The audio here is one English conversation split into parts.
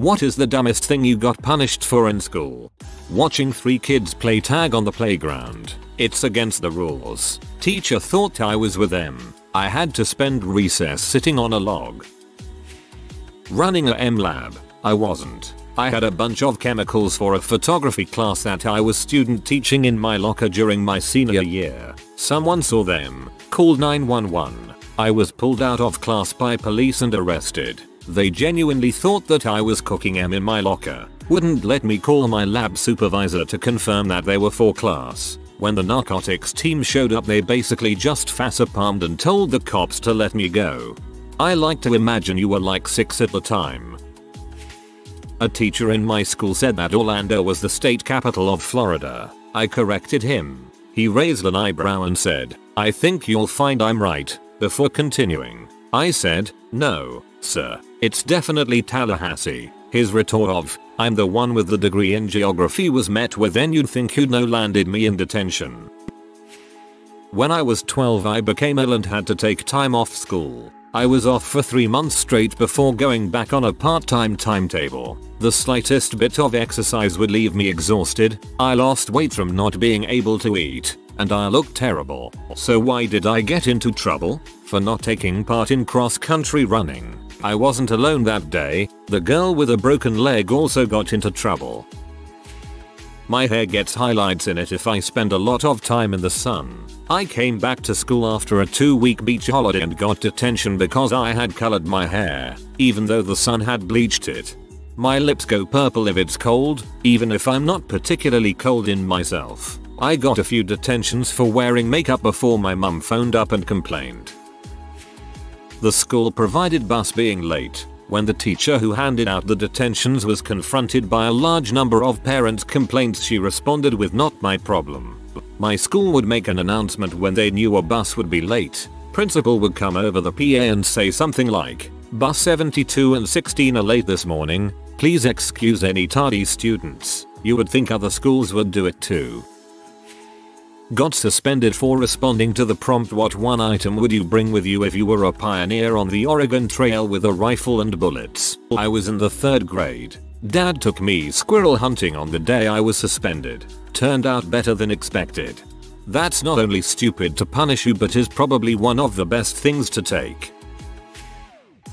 What is the dumbest thing you got punished for in school? Watching 3 kids play tag on the playground. It's against the rules. Teacher thought I was with them. I had to spend recess sitting on a log. Running a M lab. I wasn't. I had a bunch of chemicals for a photography class that I was student teaching in my locker during my senior year. Someone saw them, called 911. I was pulled out of class by police and arrested. They genuinely thought that I was cooking M in my locker. Wouldn't let me call my lab supervisor to confirm that they were for class. When the narcotics team showed up, they basically just facepalmed and told the cops to let me go. I like to imagine you were like 6 at the time. A teacher in my school said that Orlando was the state capital of Florida. I corrected him. He raised an eyebrow and said, "I think you'll find I'm right," before continuing. I said, "No, sir, it's definitely Tallahassee." His retort of, "I'm the one with the degree in geography" was met with "then you'd think you'd know" landed me in detention. When I was 12, I became ill and had to take time off school. I was off for 3 months straight before going back on a part-time timetable. The slightest bit of exercise would leave me exhausted. I lost weight from not being able to eat, and I looked terrible. So why did I get into trouble? For not taking part in cross-country running. I wasn't alone that day. The girl with a broken leg also got into trouble. My hair gets highlights in it if I spend a lot of time in the sun. I came back to school after a 2-week beach holiday and got detention because I had colored my hair, even though the sun had bleached it. My lips go purple if it's cold, even if I'm not particularly cold in myself. I got a few detentions for wearing makeup before my mum phoned up and complained. The school provided bus being late. When the teacher who handed out the detentions was confronted by a large number of parent complaints, she responded with, "Not my problem." My school would make an announcement when they knew a bus would be late. Principal would come over the PA and say something like, "Bus 72 and 16 are late this morning. Please excuse any tardy students." You would think other schools would do it too. Got suspended for responding to the prompt, "What one item would you bring with you if you were a pioneer on the Oregon Trail with a rifle and bullets?" I was in the 3rd grade. Dad took me squirrel hunting on the day I was suspended. Turned out better than expected. That's not only stupid to punish you, but is probably one of the best things to take.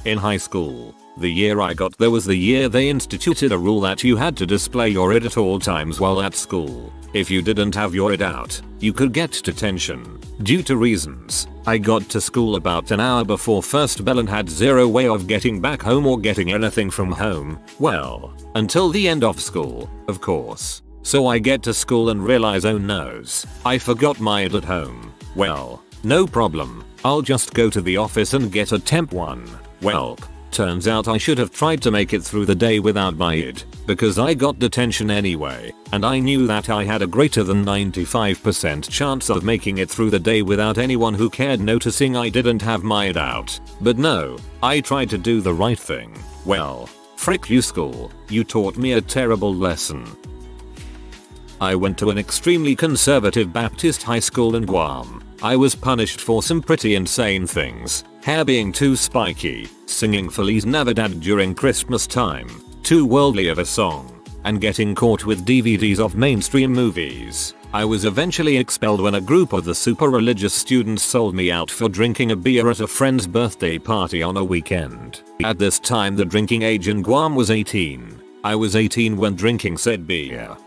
In high school, the year I got there was the year they instituted a rule that you had to display your ID at all times while at school. If you didn't have your ID out, you could get detention. Due to reasons, I got to school about an hour before first bell and had zero way of getting back home or getting anything from home. Well, until the end of school, of course. So I get to school and realize, oh noes, I forgot my ID at home. Well, no problem, I'll just go to the office and get a temp one. Welp. Turns out I should have tried to make it through the day without my ID, because I got detention anyway, and I knew that I had a greater than 95% chance of making it through the day without anyone who cared noticing I didn't have my ID out. But no, I tried to do the right thing. Well, frick you school, you taught me a terrible lesson. I went to an extremely conservative Baptist high school in Guam. I was punished for some pretty insane things. Hair being too spiky, singing Feliz Navidad during Christmas time, too worldly of a song, and getting caught with DVDs of mainstream movies. I was eventually expelled when a group of the super religious students sold me out for drinking a beer at a friend's birthday party on a weekend. At this time the drinking age in Guam was 18. I was 18 when drinking said beer.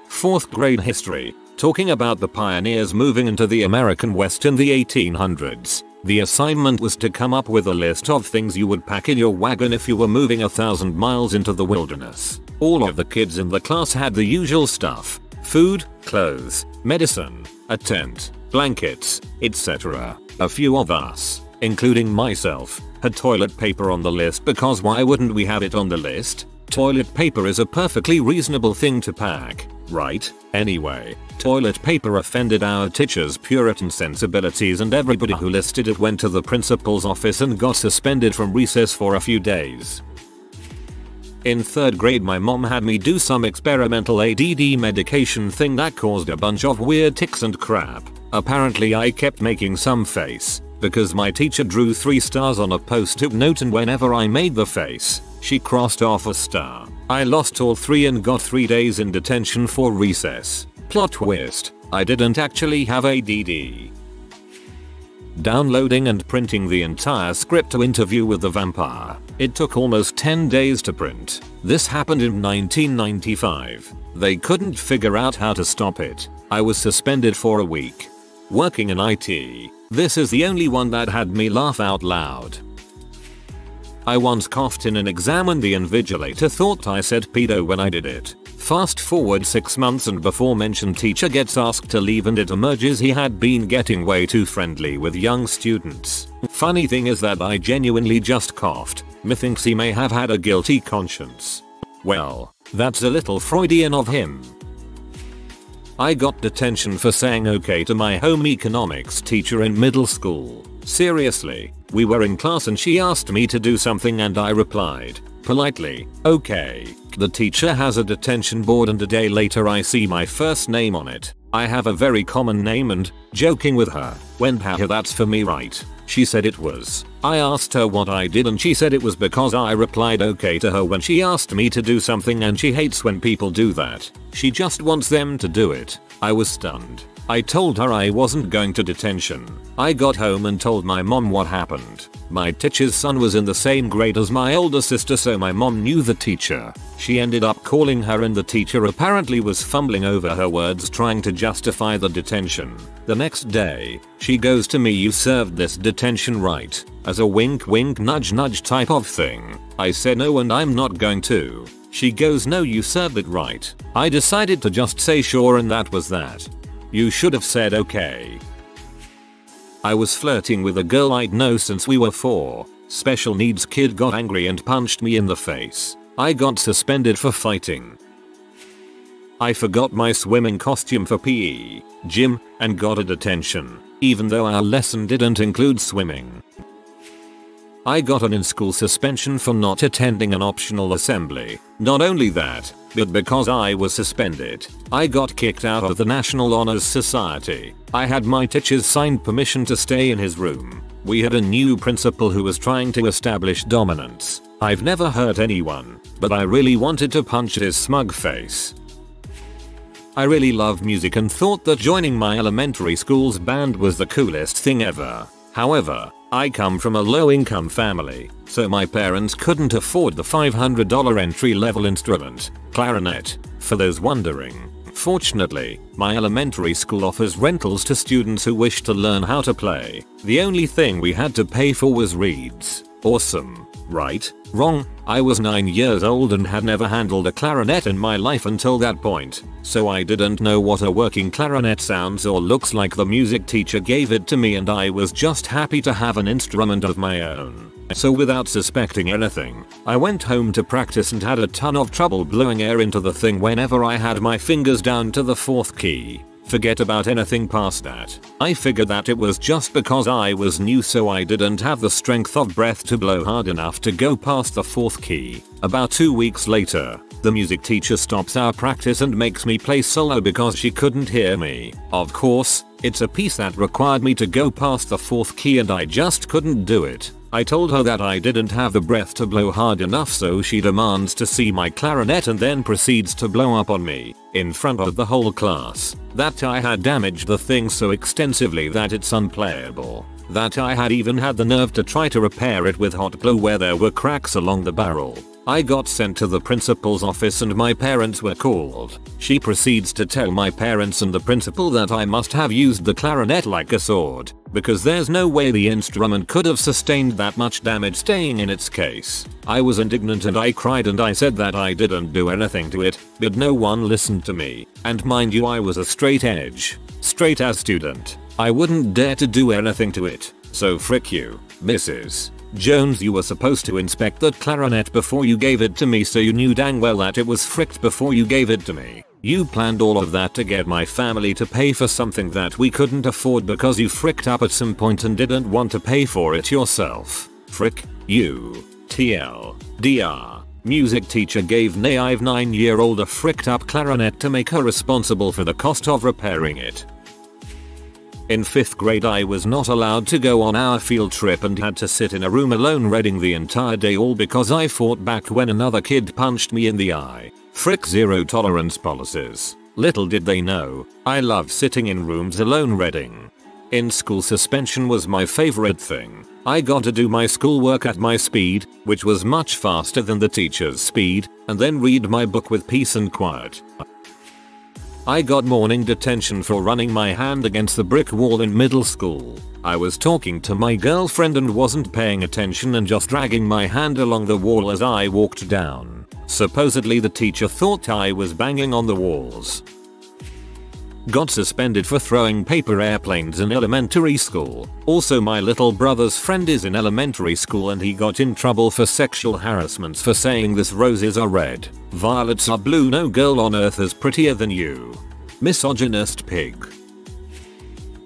4th grade history, talking about the pioneers moving into the American West in the 1800s. The assignment was to come up with a list of things you would pack in your wagon if you were moving 1,000 miles into the wilderness. All of the kids in the class had the usual stuff: food, clothes, medicine, a tent, blankets, etc. A few of us, including myself, had toilet paper on the list because why wouldn't we have it on the list? Toilet paper is a perfectly reasonable thing to pack, right? Anyway, toilet paper offended our teacher's Puritan sensibilities and everybody who listed it went to the principal's office and got suspended from recess for a few days. In 3rd grade my mom had me do some experimental ADD medication thing that caused a bunch of weird tics and crap. Apparently I kept making some face, because my teacher drew 3 stars on a post-it note, and whenever I made the face, She crossed off a star. I lost all 3 and got 3 days in detention for recess. Plot twist, I didn't actually have ADD. Downloading and printing the entire script to Interview with the Vampire. It took almost 10 days to print. This happened in 1995. They couldn't figure out how to stop it. I was suspended for a week. Working in IT. This is the only one that had me laugh out loud. I once coughed in an exam and the invigilator thought I said pedo when I did it. Fast forward 6 months and before mentioned teacher gets asked to leave and it emerges he had been getting way too friendly with young students. Funny thing is that I genuinely just coughed. Methinks he may have had a guilty conscience. Well, that's a little Freudian of him. I got detention for saying okay to my home economics teacher in middle school. Seriously, we were in class and she asked me to do something and I replied, politely, okay. The teacher has a detention board and a day later I see my first name on it. I have a very common name and, joking with her, went haha that's for me right? She said it was. I asked her what I did and she said it was because I replied okay to her when she asked me to do something and she hates when people do that. She just wants them to do it. I was stunned. I told her I wasn't going to detention. I got home and told my mom what happened. My teacher's son was in the same grade as my older sister so my mom knew the teacher. She ended up calling her and the teacher apparently was fumbling over her words trying to justify the detention. The next day, she goes to me you served this detention right, as a wink wink nudge nudge type of thing. I said no and I'm not going to. She goes no you served it right. I decided to just say sure and that was that. You should have said okay. I was flirting with a girl I'd known since we were 4. Special needs kid got angry and punched me in the face. I got suspended for fighting. I forgot my swimming costume for PE, gym, and got a detention, even though our lesson didn't include swimming. I got an in-school suspension for not attending an optional assembly. Not only that, but because I was suspended, I got kicked out of the National Honors Society. I had my teacher's signed permission to stay in his room. We had a new principal who was trying to establish dominance. I've never hurt anyone, but I really wanted to punch his smug face. I really love music and thought that joining my elementary school's band was the coolest thing ever. However, I come from a low-income family, so my parents couldn't afford the $500 entry-level instrument, clarinet, for those wondering. Fortunately, my elementary school offers rentals to students who wish to learn how to play. The only thing we had to pay for was reeds. Awesome, right? Wrong. I was 9 years old and had never handled a clarinet in my life until that point, so I didn't know what a working clarinet sounds or looks like. The music teacher gave it to me and I was just happy to have an instrument of my own. So without suspecting anything, I went home to practice and had a ton of trouble blowing air into the thing whenever I had my fingers down to the 4th key. Forget about anything past that. I figured that it was just because I was new so I didn't have the strength of breath to blow hard enough to go past the 4th key. About 2 weeks later, the music teacher stops our practice and makes me play solo because she couldn't hear me. Of course, it's a piece that required me to go past the 4th key and I just couldn't do it. I told her that I didn't have the breath to blow hard enough so she demands to see my clarinet and then proceeds to blow up on me, in front of the whole class, that I had damaged the thing so extensively that it's unplayable, that I had even had the nerve to try to repair it with hot glue where there were cracks along the barrel. I got sent to the principal's office and my parents were called. She proceeds to tell my parents and the principal that I must have used the clarinet like a sword, because there's no way the instrument could have sustained that much damage staying in its case. I was indignant and I cried and I said that I didn't do anything to it, but no one listened to me. And mind you, I was a straight A student. I wouldn't dare to do anything to it, so frick you, Mrs. Jones. You were supposed to inspect that clarinet before you gave it to me so you knew dang well that it was fricked before you gave it to me. You planned all of that to get my family to pay for something that we couldn't afford because you fricked up at some point and didn't want to pay for it yourself. Frick you. TLDR. Music teacher gave naive 9-year-old a fricked up clarinet to make her responsible for the cost of repairing it. In 5th grade I was not allowed to go on our field trip and had to sit in a room alone reading the entire day, all because I fought back when another kid punched me in the eye. Frick zero tolerance policies. Little did they know, I love sitting in rooms alone reading. In school suspension was my favorite thing. I got to do my schoolwork at my speed, which was much faster than the teacher's speed, and then read my book with peace and quiet. I got morning detention for running my hand against the brick wall in middle school. I was talking to my girlfriend and wasn't paying attention and just dragging my hand along the wall as I walked down. Supposedly the teacher thought I was banging on the walls. Got suspended for throwing paper airplanes in elementary school. Also, my little brother's friend is in elementary school and he got in trouble for sexual harassment for saying this roses are red, violets are blue, no girl on earth is prettier than you. Misogynist pig.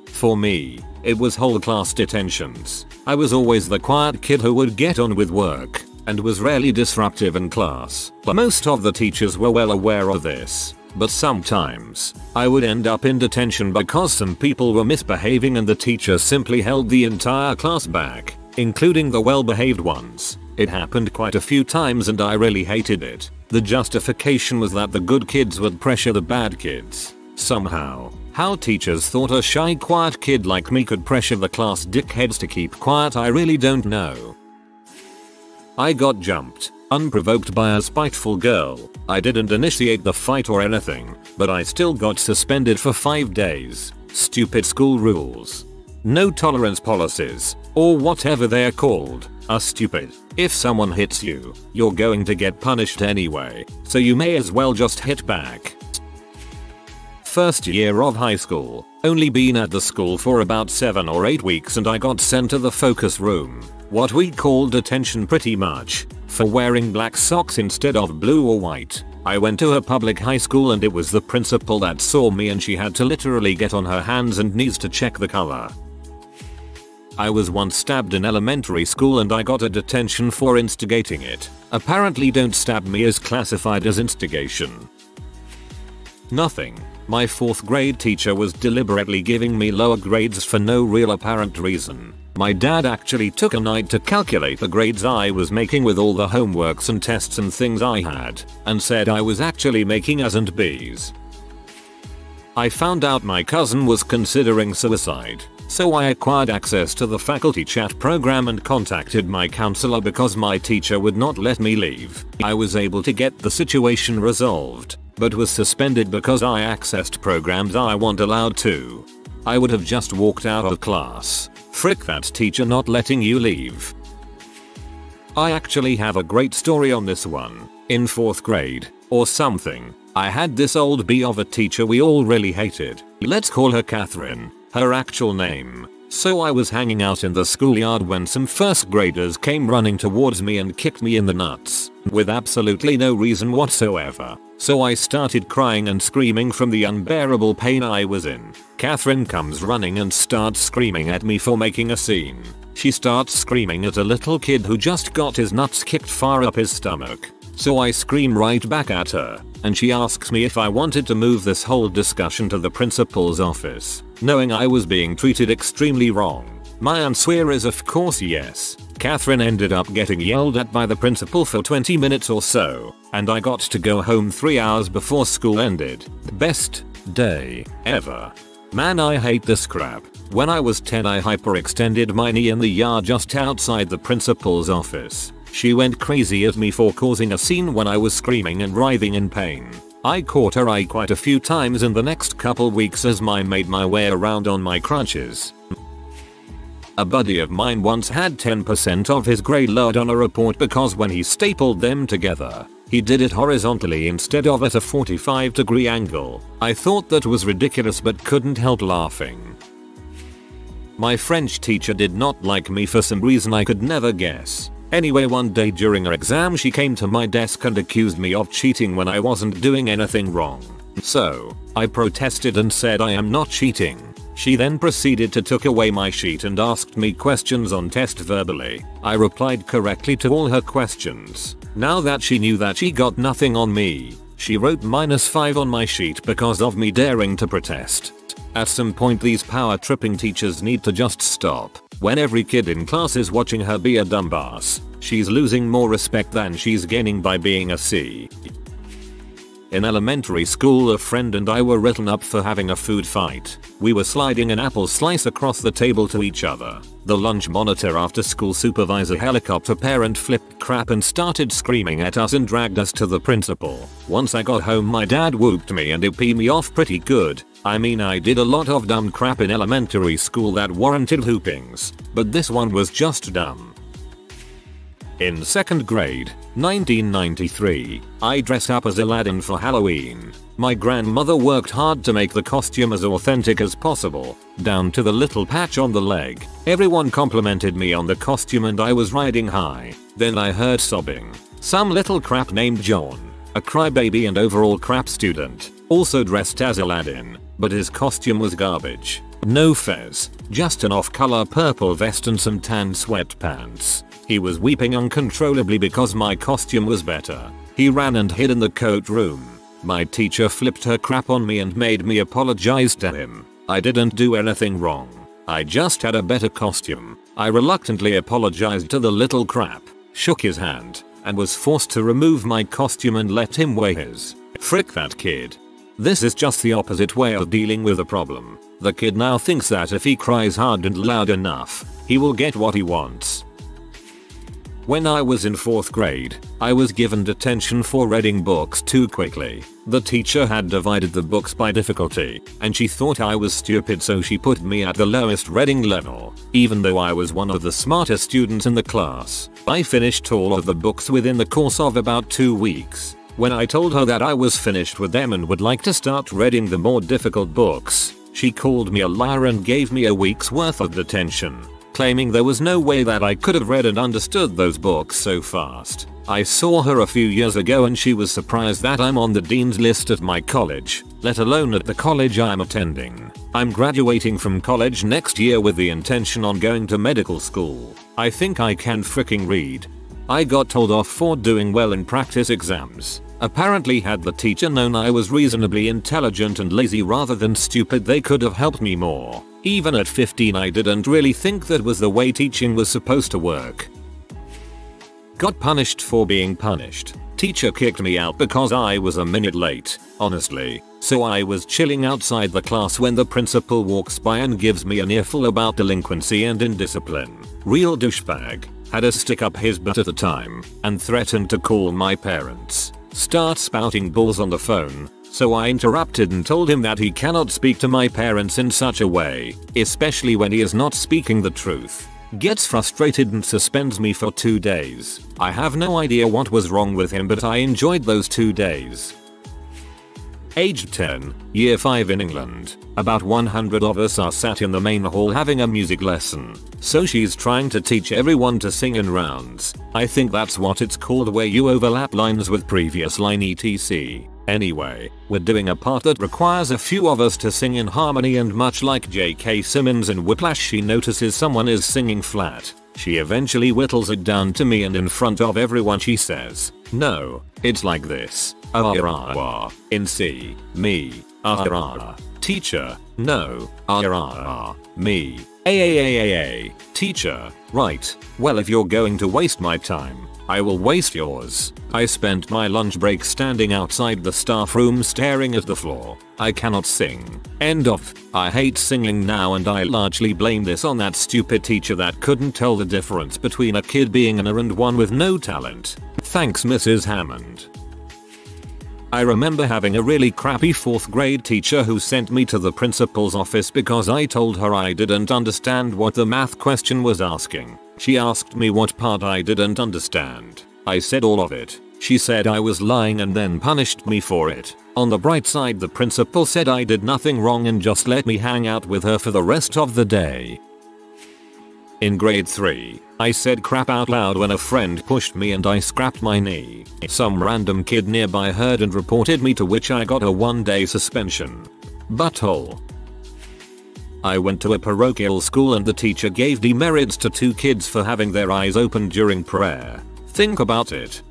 For me, it was whole class detentions. I was always the quiet kid who would get on with work and was rarely disruptive in class. Most of the teachers were well aware of this. But sometimes, I would end up in detention because some people were misbehaving and the teacher simply held the entire class back, including the well-behaved ones. It happened quite a few times and I really hated it. The justification was that the good kids would pressure the bad kids. Somehow, how teachers thought a shy quiet kid like me could pressure the class dickheads to keep quiet, I really don't know. I got jumped. Unprovoked by a spiteful girl. I didn't initiate the fight or anything, but I still got suspended for 5 days. Stupid school rules. No tolerance policies, or whatever they are called, are stupid. If someone hits you, you're going to get punished anyway, so you may as well just hit back. First year of high school. Only been at the school for about 7 or 8 weeks and I got sent to the focus room. What we call detention pretty much. For wearing black socks instead of blue or white. I went to a public high school and it was the principal that saw me and she had to literally get on her hands and knees to check the color. I was once stabbed in elementary school and I got a detention for instigating it. Apparently don't stab me is classified as instigation. Nothing. My 4th grade teacher was deliberately giving me lower grades for no real apparent reason. My dad actually took a night to calculate the grades I was making with all the homeworks and tests and things I had, and said I was actually making A's and B's. I found out my cousin was considering suicide, so I acquired access to the faculty chat program and contacted my counselor because my teacher would not let me leave. I was able to get the situation resolved, but was suspended because I accessed programs I wasn't allowed to. I would have just walked out of class. Frick that teacher not letting you leave. I actually have a great story on this one. In 4th grade, or something, I had this old bee of a teacher we all really hated. Let's call her Catherine, her actual name. So I was hanging out in the schoolyard when some 1st graders came running towards me and kicked me in the nuts, with absolutely no reason whatsoever. So I started crying and screaming from the unbearable pain I was in. Catherine comes running and starts screaming at me for making a scene. She starts screaming at a little kid who just got his nuts kicked far up his stomach. So I scream right back at her, and she asks me if I wanted to move this whole discussion to the principal's office, knowing I was being treated extremely wrong. My answer is of course yes. Catherine ended up getting yelled at by the principal for 20 minutes or so, and I got to go home 3 hours before school ended. Best day ever. Man, I hate this crap. When I was 10 I hyperextended my knee in the yard just outside the principal's office. She went crazy at me for causing a scene when I was screaming and writhing in pain. I caught her eye quite a few times in the next couple weeks as I made my way around on my crutches. A buddy of mine once had 10% of his grade lowered on a report because when he stapled them together, he did it horizontally instead of at a 45-degree angle. I thought that was ridiculous but couldn't help laughing. My French teacher did not like me for some reason I could never guess. Anyway, one day during her exam she came to my desk and accused me of cheating when I wasn't doing anything wrong. So, I protested and said I am not cheating. She then proceeded to took away my sheet and asked me questions on test verbally. I replied correctly to all her questions. Now that she knew that she got nothing on me, she wrote -5 on my sheet because of me daring to protest. At some point these power tripping teachers need to just stop. When every kid in class is watching her be a dumbass, she's losing more respect than she's gaining by being a C. In elementary school, a friend and I were written up for having a food fight. We were sliding an apple slice across the table to each other. The lunch monitor after school supervisor helicopter parent flipped crap and started screaming at us and dragged us to the principal. Once I got home my dad whooped me and it peed me off pretty good. I mean, I did a lot of dumb crap in elementary school that warranted whoopings, but this one was just dumb. In 2nd grade, 1993, I dressed up as Aladdin for Halloween. My grandmother worked hard to make the costume as authentic as possible, down to the little patch on the leg. Everyone complimented me on the costume and I was riding high. Then I heard sobbing. Some little crap named John, a crybaby and overall crap student, also dressed as Aladdin, but his costume was garbage. No fez, just an off-color purple vest and some tan sweatpants. He was weeping uncontrollably because my costume was better. He ran and hid in the coat room. My teacher flipped her crap on me and made me apologize to him. I didn't do anything wrong. I just had a better costume. I reluctantly apologized to the little crap, shook his hand, and was forced to remove my costume and let him wear his. Frick that kid. This is just the opposite way of dealing with a problem. The kid now thinks that if he cries hard and loud enough, he will get what he wants. When I was in 4th grade, I was given detention for reading books too quickly. The teacher had divided the books by difficulty, and she thought I was stupid, so she put me at the lowest reading level. Even though I was one of the smartest students in the class, I finished all of the books within the course of about 2 weeks. When I told her that I was finished with them and would like to start reading the more difficult books, she called me a liar and gave me a week's worth of detention, claiming there was no way that I could have read and understood those books so fast. I saw her a few years ago and she was surprised that I'm on the dean's list at my college, let alone at the college I'm attending. I'm graduating from college next year with the intention on going to medical school. I think I can freaking read. I got told off for doing well in practice exams. Apparently, had the teacher known I was reasonably intelligent and lazy rather than stupid, they could have helped me more. Even at 15 I didn't really think that was the way teaching was supposed to work. Got punished for being punished. Teacher kicked me out because I was a minute late, honestly. So I was chilling outside the class when the principal walks by and gives me an earful about delinquency and indiscipline. Real douchebag. Had a stick up his butt at the time and threatened to call my parents. Start spouting balls on the phone, so I interrupted and told him that he cannot speak to my parents in such a way, especially when he is not speaking the truth. Gets frustrated and suspends me for 2 days. I have no idea what was wrong with him, but I enjoyed those 2 days. Aged 10, year 5 in England. About 100 of us are sat in the main hall having a music lesson. So she's trying to teach everyone to sing in rounds. I think that's what it's called, where you overlap lines with previous line etc. Anyway, we're doing a part that requires a few of us to sing in harmony, and much like J.K. Simmons in Whiplash, she notices someone is singing flat. She eventually whittles it down to me, and in front of everyone she says, "No, it's like this. In C, me, teacher, no, me, teacher, right, well if you're going to waste my time, I will waste yours." I spent my lunch break standing outside the staff room staring at the floor. I cannot sing. End of. I hate singing now, and I largely blame this on that stupid teacher that couldn't tell the difference between a kid being an and one with no talent. Thanks, Mrs. Hammond. I remember having a really crappy 4th grade teacher who sent me to the principal's office because I told her I didn't understand what the math question was asking. She asked me what part I didn't understand. I said all of it. She said I was lying and then punished me for it. On the bright side, the principal said I did nothing wrong and just let me hang out with her for the rest of the day. In grade 3, I said crap out loud when a friend pushed me and I scrapped my knee. Some random kid nearby heard and reported me, to which I got a 1-day suspension. Butthole. I went to a parochial school and the teacher gave demerits to 2 kids for having their eyes open during prayer. Think about it.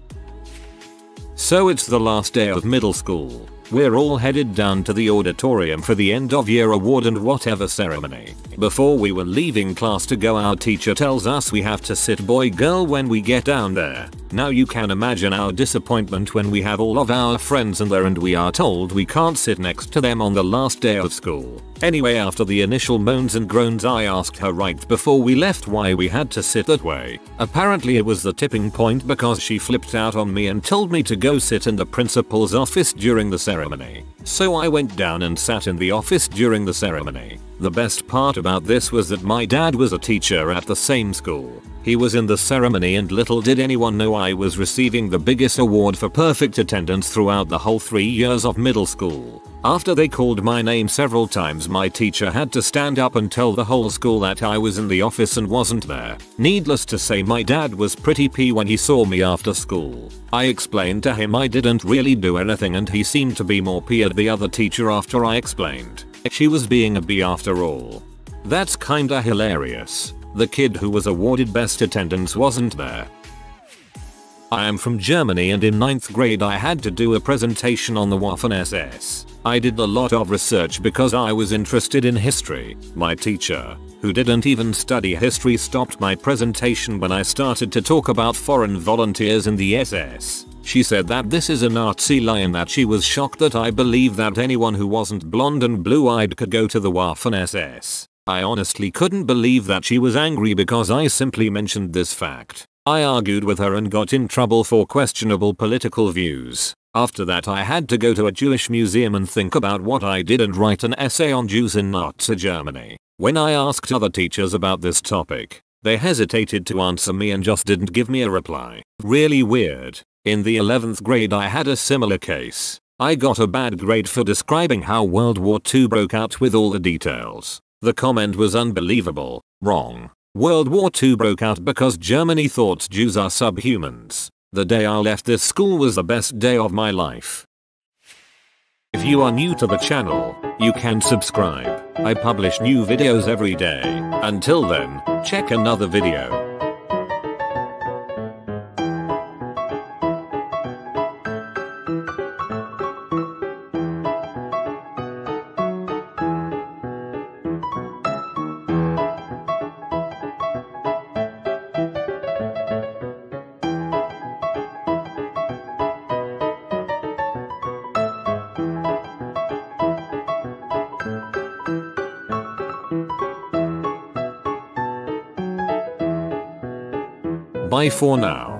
So it's the last day of middle school. We're all headed down to the auditorium for the end of year award and whatever ceremony. Before we were leaving class to go, our teacher tells us we have to sit boy girl when we get down there. Now you can imagine our disappointment when we have all of our friends in there and we are told we can't sit next to them on the last day of school. Anyway, after the initial moans and groans, I asked her right before we left why we had to sit that way. Apparently it was the tipping point because she flipped out on me and told me to go sit in the principal's office during the ceremony. So I went down and sat in the office during the ceremony. The best part about this was that my dad was a teacher at the same school. He was in the ceremony and little did anyone know I was receiving the biggest award for perfect attendance throughout the whole 3 years of middle school. After they called my name several times, my teacher had to stand up and tell the whole school that I was in the office and wasn't there. Needless to say, my dad was pretty pee when he saw me after school. I explained to him I didn't really do anything and he seemed to be more pee at the other teacher after I explained she was being a bee after all. That's kinda hilarious. The kid who was awarded best attendance wasn't there. I am from Germany and in 9th grade I had to do a presentation on the Waffen-SS. I did a lot of research because I was interested in history. My teacher, who didn't even study history, stopped my presentation when I started to talk about foreign volunteers in the SS. She said that this is a Nazi lie and that she was shocked that I believed that anyone who wasn't blonde and blue-eyed could go to the Waffen-SS. I honestly couldn't believe that she was angry because I simply mentioned this fact. I argued with her and got in trouble for questionable political views. After that I had to go to a Jewish museum and think about what I did and write an essay on Jews in Nazi Germany. When I asked other teachers about this topic, they hesitated to answer me and just didn't give me a reply. Really weird. In the 11th grade I had a similar case. I got a bad grade for describing how World War II broke out with all the details. The comment was unbelievable. Wrong. World War II broke out because Germany thought Jews are subhumans. The day I left this school was the best day of my life. If you are new to the channel, you can subscribe. I publish new videos every day. Until then, check another video. Bye for now.